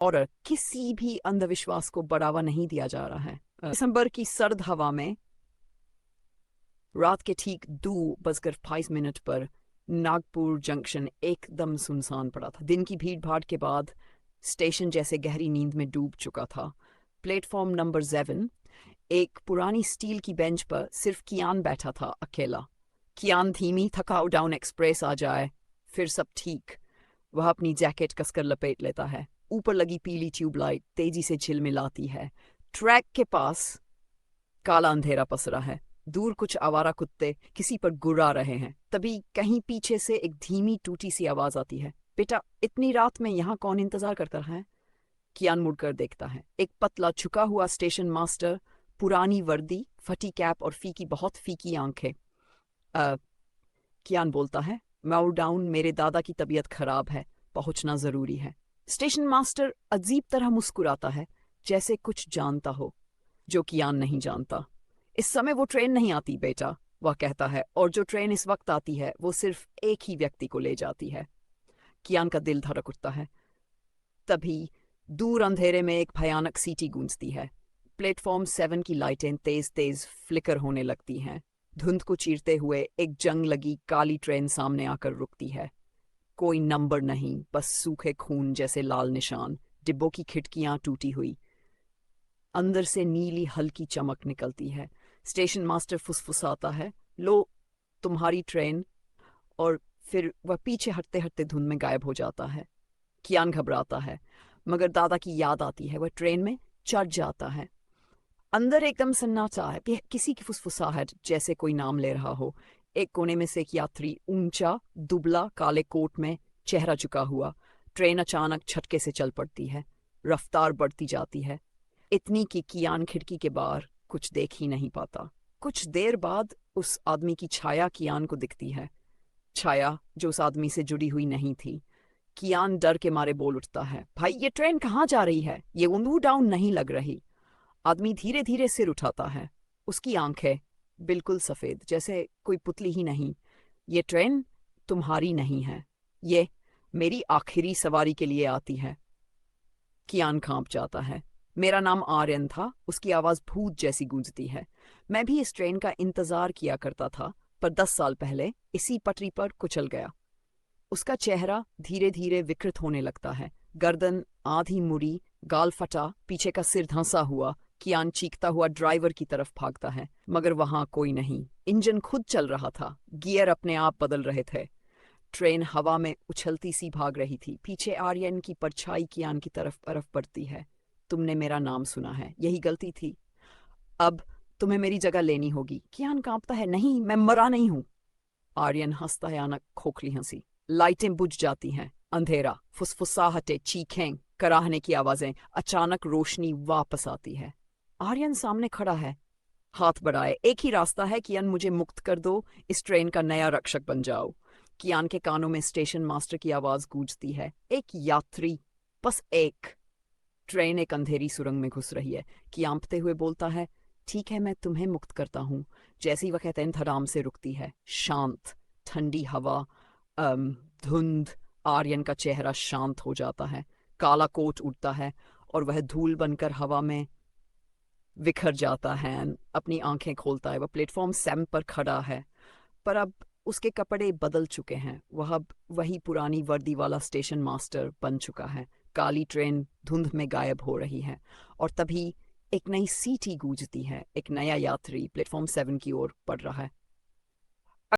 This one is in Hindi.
और किसी भी अंधविश्वास को बढ़ावा नहीं दिया जा रहा है। दिसंबर की सर्द हवा में रात के ठीक 2:05 पर नागपुर जंक्शन एकदम सुनसान पड़ा था। दिन की भीड़ भाड़ के बाद स्टेशन जैसे गहरी नींद में डूब चुका था। प्लेटफॉर्म नंबर 7, एक पुरानी स्टील की बेंच पर सिर्फ कियान बैठा था, अकेला। कियान धीमी थकाऊ डाउन एक्सप्रेस आ जाए, फिर सब ठीक। वह अपनी जैकेट कसकर लपेट लेता है। ऊपर लगी पीली ट्यूबलाइट तेजी से झिलमिलाती है। ट्रैक के पास काला अंधेरा पसरा है। दूर कुछ आवारा कुत्ते किसी पर गुर्रा रहे हैं। तभी कहीं पीछे से एक धीमी टूटी सी आवाज आती है। बेटा, इतनी रात में यहाँ कौन इंतजार करता है? कियान मुड़कर देखता है। एक पतला झुका हुआ स्टेशन मास्टर, पुरानी वर्दी, फटी कैप और फीकी, बहुत फीकी आंखें। कियान बोलता है, माउर डाउन, मेरे दादा की तबीयत खराब है, पहुंचना जरूरी है। स्टेशन मास्टर अजीब तरह मुस्कुराता है, जैसे कुछ जानता हो जो कियान नहीं जानता। इस समय वो ट्रेन नहीं आती बेटा, वह कहता है, और जो ट्रेन इस वक्त आती है वो सिर्फ एक ही व्यक्ति को ले जाती है। कियान का दिल धड़क उठता है। तभी दूर अंधेरे में एक भयानक सीटी गूंजती है। प्लेटफॉर्म 7 की लाइटें तेज तेज फ्लिकर होने लगती हैं। धुंध को चीरते हुए एक जंग लगी काली ट्रेन सामने आकर रुकती है। कोई नंबर नहीं, बस सूखे खून जैसे लाल निशान। डिब्बों की खिड़कियां टूटी हुई, अंदर से नीली हल्की चमक निकलती है। स्टेशन मास्टर फुसफुसाता है, लो तुम्हारी ट्रेन, और फिर वह पीछे हटते हटते धुंध में गायब हो जाता है। कियान घबराता है, मगर दादा की याद आती है। वह ट्रेन में चढ़ जाता है। अंदर एकदम सन्नाटा है, किसी की फुसफुसाहट जैसे कोई नाम ले रहा हो। एक कोने में से एक यात्री, ऊंचा, दुबला, काले कोट में, चेहरा झुका हुआ। ट्रेन अचानक झटके से चल पड़ती है। रफ्तार बढ़ती जाती है, इतनी कि कियान खिड़की के बाहर कुछ देख ही नहीं पाता। कुछ देर बाद उस आदमी की छाया कियान को दिखती है, छाया जो उस आदमी से जुड़ी हुई नहीं थी। कियान डर के मारे बोल उठता है, भाई ये ट्रेन कहाँ जा रही है? ये उंदू डाउन नहीं लग रही। आदमी धीरे धीरे सिर उठाता है। उसकी आंखें बिल्कुल सफेद, जैसे कोई पुतली ही नहीं। ये ट्रेन तुम्हारी नहीं है, ये मेरी आखिरी सवारी के लिए आती है। कियान कांप जाता है। मेरा नाम आर्यन था, उसकी आवाज भूत जैसी गूंजती है। मैं भी इस ट्रेन का इंतजार किया करता था, पर 10 साल पहले इसी पटरी पर कुचल गया। उसका चेहरा धीरे धीरे विकृत होने लगता है। गर्दन आधी मुड़ी, गाल फटा, पीछे का सिर धंसा हुआ। कियान चीखता हुआ ड्राइवर की तरफ भागता है, मगर वहां कोई नहीं। इंजन खुद चल रहा था, गियर अपने आप बदल रहे थे। ट्रेन हवा में उछलती सी भाग रही थी। पीछे आर्यन की परछाई कियान की तरफ बर्फ पड़ती है। तुमने मेरा नाम सुना है, यही गलती थी। अब तुम्हें मेरी जगह लेनी होगी। कियान कांपता है, नहीं, मैं मरा नहीं हूं। आर्यन हंसता है, अनक खोखली हंसी। लाइटें बुझ जाती हैं। अंधेरा, फुसफुसाहटें, चीखें, कराहने की आवाजें। अचानक रोशनी वापस आती है। आर्यन सामने खड़ा है, हाथ बढ़ाए। एक ही रास्ता है, कियान, मुझे मुक्त कर दो, इस ट्रेन का नया रक्षक बन जाओ। कियान के कानों में स्टेशन मास्टर की आवाज गूंजती है, एक यात्री, बस एक। ट्रेन एक अंधेरी सुरंग में घुस रही है। कियांपते हुए बोलता है, ठीक है, मैं तुम्हें मुक्त करता हूँ। जैसे ही वह कहते हैं, धड़ाम से रुकती है। शांत, ठंडी हवा, धुंध। आर्यन का चेहरा शांत हो जाता है। काला कोट उड़ता है और वह धूल बनकर हवा में बिखर जाता है। अपनी आंखें खोलता है। वह प्लेटफॉर्म 7 पर खड़ा है, पर अब उसके कपड़े बदल चुके हैं। वह अब वही पुरानी वर्दी वाला स्टेशन मास्टर बन चुका है। काली ट्रेन धुंध में गायब हो रही है, और तभी एक नई सीटी गूंजती है। एक नया यात्री प्लेटफॉर्म 7 की ओर बढ़ रहा है।